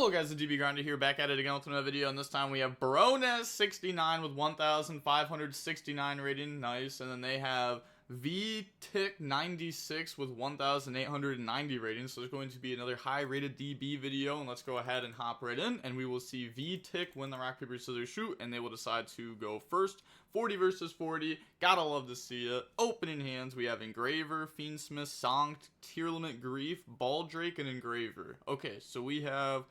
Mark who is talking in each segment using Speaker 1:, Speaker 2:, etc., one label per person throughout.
Speaker 1: Hello guys, the DB Grinder here, back at it again with another video, and this time we have Baroness69 with 1,569 rating, nice, and then they have VTick96 with 1,890 ratings, so there's going to be another high-rated DB video, and let's go ahead and hop right in, and we will see VTick win the rock, paper, scissors, shoot, and they will decide to go first. 40 versus 40, gotta love to see it. Opening hands, we have Engraver, Fiendsmith, Sanct, Tearlament, Grief, Baldrake, and Engraver. Okay, so we have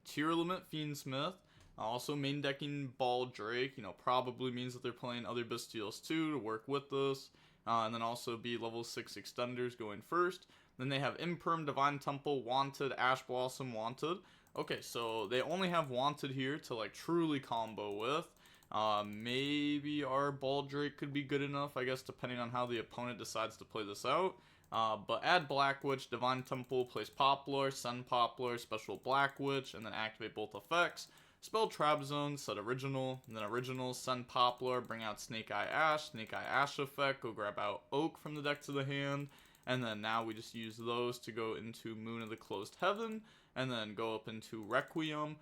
Speaker 1: Tearlament, Fiendsmith, also main decking Baldrake, probably means that they're playing other Bestials too to work with this. And then also be level 6 extenders going first. Then they have Imperm, Divine Temple, Wanted, Ash Blossom, Wanted. Okay, so they only have Wanted here to like truly combo with. Maybe our Baldrake could be good enough, I guess, depending on how the opponent decides to play this out. But add Black Witch, Divine Temple, place Poplar, send Poplar, special Black Witch, and then activate both effects. Spell Trap Zone, set original, and then original, send Poplar, bring out Snake Eye Ash effect, go grab out Oak from the deck to the hand, and then now we just use those to go into Moon of the Closed Heaven, and then go up into Requiem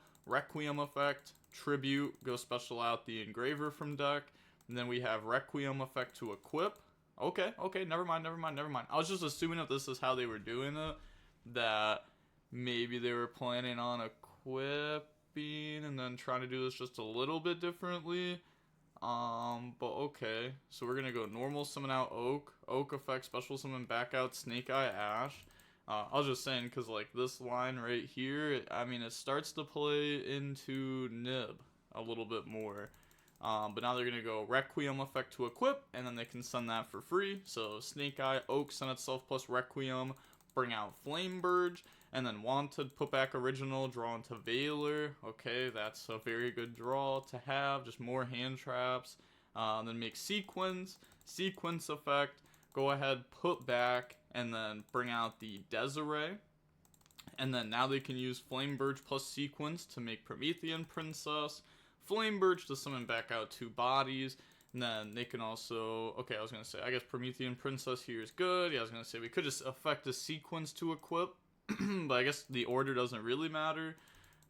Speaker 1: effect, Tribute, go special out the Engraver from deck, and then we have Requiem effect to equip. Okay, never mind. I was just assuming that this is how they were doing it, that maybe they were planning on equipping and then trying to do this just a little bit differently. But okay. So we're gonna go normal, summon out Oak effect, special summon back out Snake Eye Ash. I was just saying, because like this line right here, it starts to play into Nib a little bit more. But now they're going to go Requiem effect to equip, and then they can send that for free. So Snake Eye, Oak, send itself plus Requiem, bring out Flameburge, and then Wanted, put back original, draw into Veiler. Okay, that's a very good draw to have, just more hand traps. Then make Sequence effect, go ahead, put back, and then bring out the Desiree. And then now they can use Flameburge plus Sequence to make Promethean Princess. Flameburge to summon back out 2 bodies, and then they can also, okay, I was going to say, I guess Promethean Princess here is good. Yeah, I was going to say, we could just affect a Sequence to equip, but I guess the order doesn't really matter.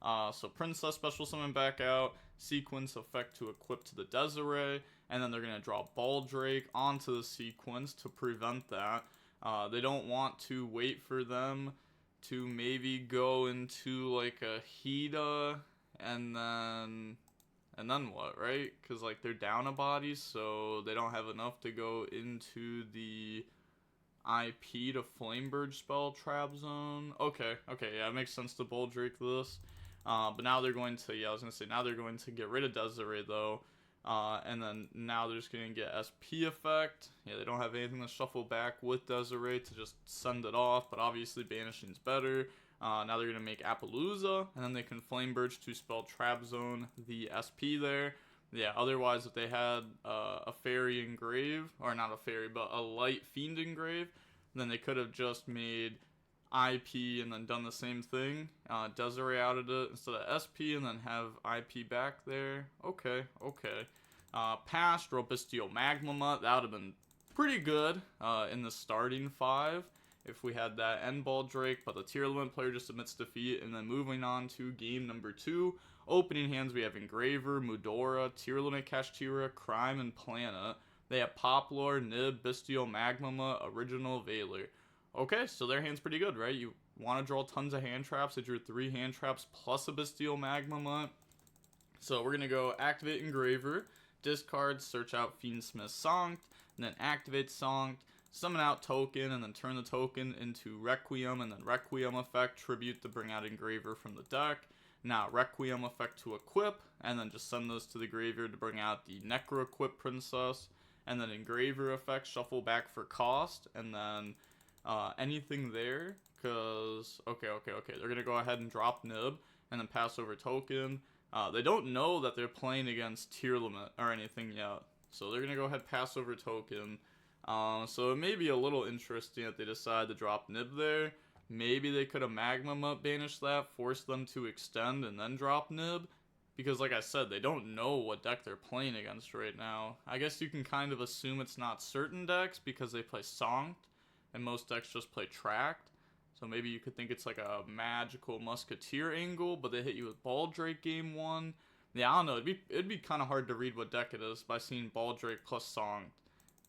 Speaker 1: So Princess special summon back out, Sequence effect to equip to the Desiree, and then they're going to draw Baldrake onto the Sequence to prevent that. They don't want to wait for them to maybe go into like a Hida, and then what, right? Because, like, they're down a body, so they don't have enough to go into the IP to Flameburge spell Trap Zone. Okay, yeah, it makes sense to Baldrake this. But now they're going to, yeah, I was going to say, now they're going to get rid of Desiree, though. And then now they're just going to get SP effect. Yeah, they don't have anything to shuffle back with Desiree to just send it off, but obviously Banishing's better. Now they're going to make Appaloosa, and then they can Flameburge to spell Trap Zone the SP there. Yeah, otherwise if they had a Fairy Engrave, or not a Fairy, but a Light Fiend Engrave, then they could have just made IP and then done the same thing. Desiree outed it instead of SP, and then have IP back there. Okay. Pass, draw Bestial Magmamut. That would have been pretty good in the starting 5. If we had that end Baldrake, but the Tearlament player just admits defeat. And then moving on to game number 2. Opening hands, we have Engraver, Mudora, Tearlament, Kashtira, Crime, and Planet. They have Poplar, Nib, Bestial, Magmama, Original, Veiler. Okay, so their hand's pretty good, right? You want to draw tons of hand traps. They drew 3 hand traps plus a Bestial Magmama. So we're going to go activate Engraver, discard, search out Fiendsmith Sanct, and then activate Sanct. Summon out token, and then turn the token into Requiem, and then Requiem effect, tribute to bring out Engraver from the deck. Now Requiem effect to equip, and then just send those to the graveyard to bring out the Necro Equip Princess, and then Engraver effect, shuffle back for cost, and then anything there, because, okay, they're going to go ahead and drop Nib, and then pass over token. They don't know that they're playing against Tearlament or anything yet, so they're going to go ahead pass over token. So it may be a little interesting that they decide to drop Nib there. Maybe they could have Magmamut banished that, force them to extend, and then drop Nib. Because like I said, they don't know what deck they're playing against right now. I guess you can kind of assume it's not certain decks because they play Sanct, and most decks just play Tracked. So maybe you could think it's like a magical musketeer angle, but they hit you with Baldrake game 1. Yeah, I don't know. It'd be kind of hard to read what deck it is by seeing Baldrake plus Song,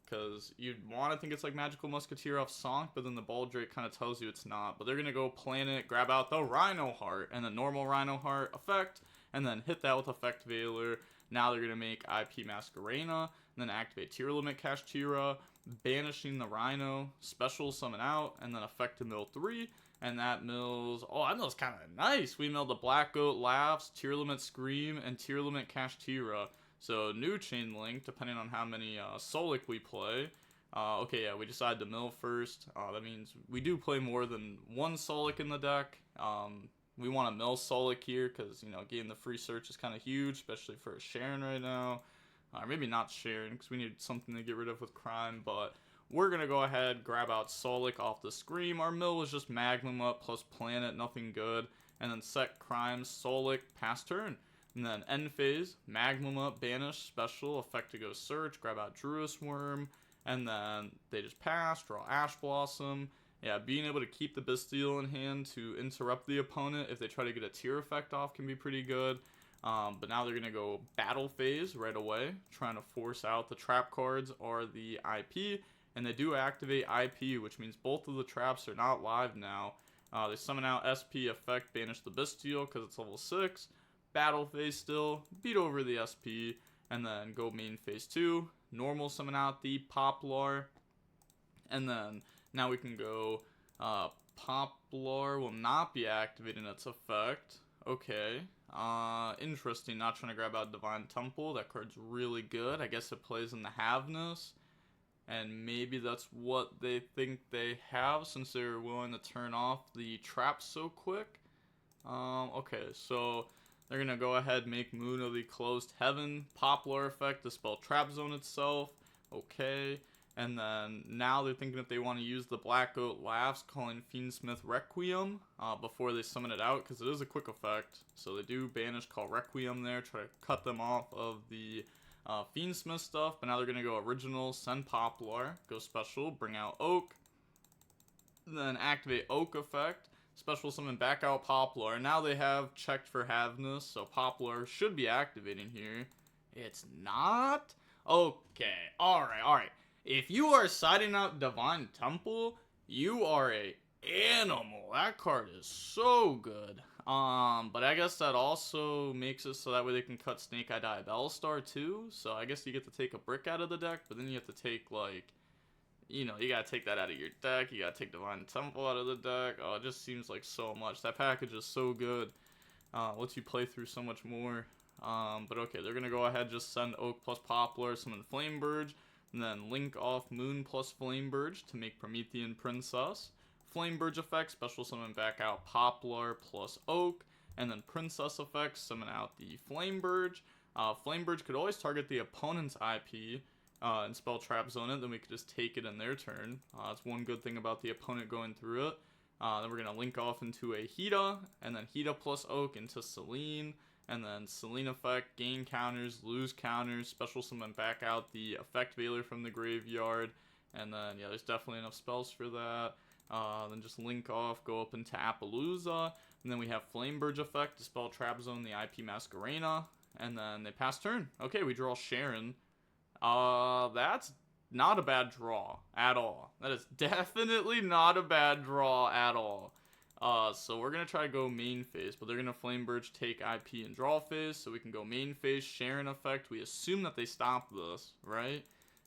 Speaker 1: because you'd want to think it's like magical musketeer off Song, but then the Baldrake kind of tells you it's not. But they're gonna go planet, grab out the Rhino Heart and the normal Rhino Heart effect, and then hit that with Effect Veiler. Now they're gonna make IP Masquerena, and then activate Tearlament Kashtira, banishing the Rhino, special summon out, and then effect to mill 3. And that mills, oh, that mills kind of nice. We milled the Black Goat Laughs, Tearlament Scream, and Tearlament Kashtira. So new chain link, depending on how many Solic we play. Okay, yeah, we decided to mill first. That means we do play more than one Solic in the deck. We want to mill Solic here because, you know, getting the free search is kind of huge, especially for a Sharon right now. Maybe not Sharon because we need something to get rid of with Crime, but we're going to go ahead, grab out Solic off the Scream. Our mill was just Magnum up plus Planet, nothing good. And then set Crime, Solic, pass turn. And then end phase, Magnum up, banish, special, effect to go search, grab out Druis Worm. And then they just pass, draw Ash Blossom. Yeah, being able to keep the Bastille in hand to interrupt the opponent if they try to get a tier effect off can be pretty good. But now they're going to go battle phase right away, trying to force out the trap cards or the IP. And they do activate IP, which means both of the traps are not live now. They summon out SP effect, banish the Bastille because it's level 6. Battle phase still, beat over the SP, and then go main phase 2. Normal summon out the Poplar. And then now we can go Poplar will not be activating its effect. Okay. Interesting, not trying to grab out Divine Temple. That card's really good. I guess it plays in the Haveness. And maybe that's what they think they have since they're willing to turn off the traps so quick. Okay, so they're going to go ahead, make Moon of the Closed Heaven, Poplar effect to spell Trap Zone itself. Okay, and then now they're thinking if they want to use the Black Goat Laughs, calling Fiendsmith Requiem before they summon it out, because it is a quick effect. So they do banish, call Requiem there, try to cut them off of the Fiendsmith stuff. But now they're going to go original, send Poplar, go special, bring out Oak, then activate Oak effect. Special summon back out Poplar. And now they have checked for Haveness, so Poplar should be activating here. It's not? Okay, alright. If you are siding out Divine Temple, you are a animal. That card is so good. But I guess that also makes it so that way they can cut Snake Eye Diabellstar too. So I guess you get to take a brick out of the deck, but then you have to take, like, you know, you gotta take that out of your deck. You gotta take Divine Temple out of the deck. Oh, it just seems like so much. That package is so good. Lets you play through so much more. But okay, they're gonna go ahead, just send Oak plus Poplar, summon Flameburge, and then link off Moon plus Flameburge to make Promethean Princess. Flameburge effect, special summon back out Poplar plus Oak, and then Princess effect, summon out the Flameburge. Flameburge could always target the opponent's IP, and spell Trap Zone it, then we could just take it in their turn. That's one good thing about the opponent going through it. Then we're going to link off into a Hida, and then Hida plus Oak into Selene, and then Selene effect, gain counters, lose counters, special summon back out the Effect Veiler from the graveyard, and then, yeah, there's definitely enough spells for that. Then just link off, go up into Appaloosa, and then we have Flameburge effect, dispel Trap Zone, the IP Masquerena, and then they pass turn. Okay, we draw Sharon. That's not a bad draw at all. That is definitely not a bad draw at all. So we're going to try to go main phase, but they're going to Flameburge, take IP, and draw phase, so we can go main phase, Sharon effect. We assume that they stop this, right?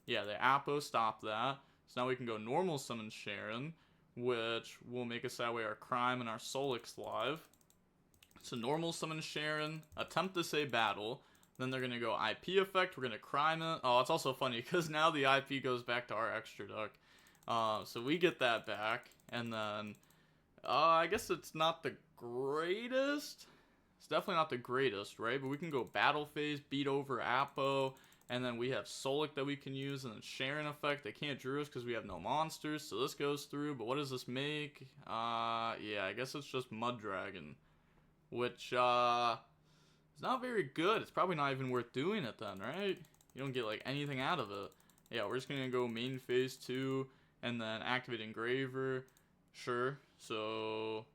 Speaker 1: Yeah, the Appo stop that. So now we can go normal summon Sharon, which will make us that way our Crime and our Solix live. So normal summon Sharon, attempt to say battle. Then they're going to go IP effect. We're going to Crime it. Oh, it's also funny because now the IP goes back to our extra deck. So we get that back. And then I guess it's not the greatest. It's definitely not the greatest, right? But we can go battle phase, beat over Appo. And then we have Solic that we can use. And then Sharon effect. They can't Druis because we have no monsters. So this goes through. But what does this make? Yeah, I guess it's just Mud Dragon. Which, it's not very good. It's probably not even worth doing it then, right? You don't get, like, anything out of it. Yeah, we're just gonna go main phase 2, and then activate Engraver. Sure. So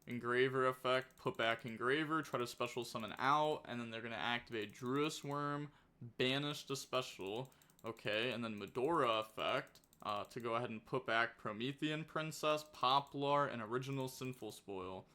Speaker 1: Engraver effect, put back Engraver, try to special summon out, and then they're going to activate Druis Worm, banish the special, okay, and then Medora effect, to go ahead and put back Promethean Princess, Poplar, and Original Sinful Spoil.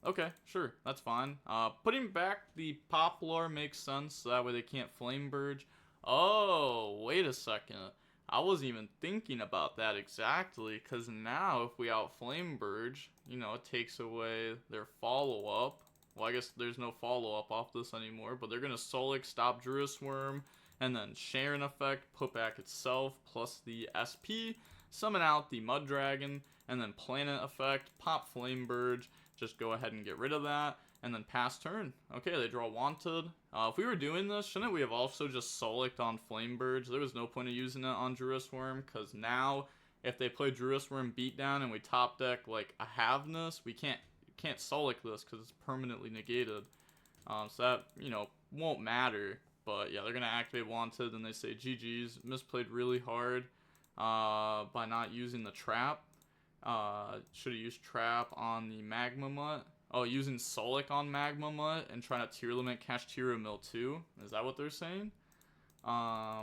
Speaker 1: Okay, sure, that's fine. Putting back the Poplar makes sense, so that way they can't Flame Burge. Oh, wait a second. I wasn't even thinking about that exactly, because now if we out Flame Burge, you know, it takes away their follow-up. Well, I guess there's no follow-up off this anymore, but they're going to Solic, stop Druis Worm, and then Sharon effect, put back itself, plus the SP, summon out the Mud Dragon, and then Planet effect, pop Flame Burge, just go ahead and get rid of that, and then pass turn. Okay, they draw Wanted. If we were doing this, shouldn't we have also just Solic'd on Flame Burge? There was no point of using it on Druis Worm, because now, if they play Druis Worm Beatdown and we top deck, like, a Havness, we can't Solic this, because it's permanently negated. So that, you know, won't matter. But yeah, they're going to activate Wanted, and they say, GG's, misplayed really hard by not using the Trap. Should have used Trap on the Magma Mutt. Oh, using Solic on Magma Mutt and trying to Tearlament Kashtira Mill too. Is that what they're saying? But I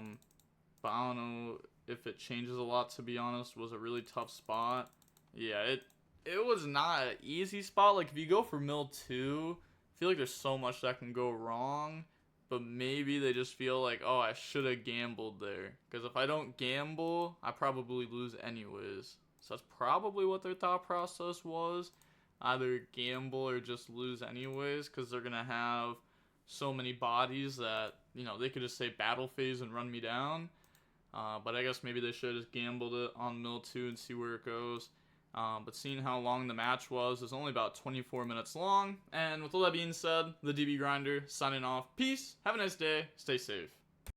Speaker 1: don't know if it changes a lot, to be honest. Was a really tough spot. Yeah, it was not an easy spot. Like, if you go for Mill 2, I feel like there's so much that can go wrong. But maybe they just feel like, oh, I should have gambled there. Because if I don't gamble, I probably lose anyways. So that's probably what their thought process was. Either gamble or just lose anyways, because they're going to have so many bodies that, you know, they could just say battle phase and run me down. But I guess maybe they should have just gambled it on Mill 2 and see where it goes. But seeing how long the match was, it was only about 24 minutes long. And with all that being said, the DB Grinder signing off. Peace, have a nice day, stay safe.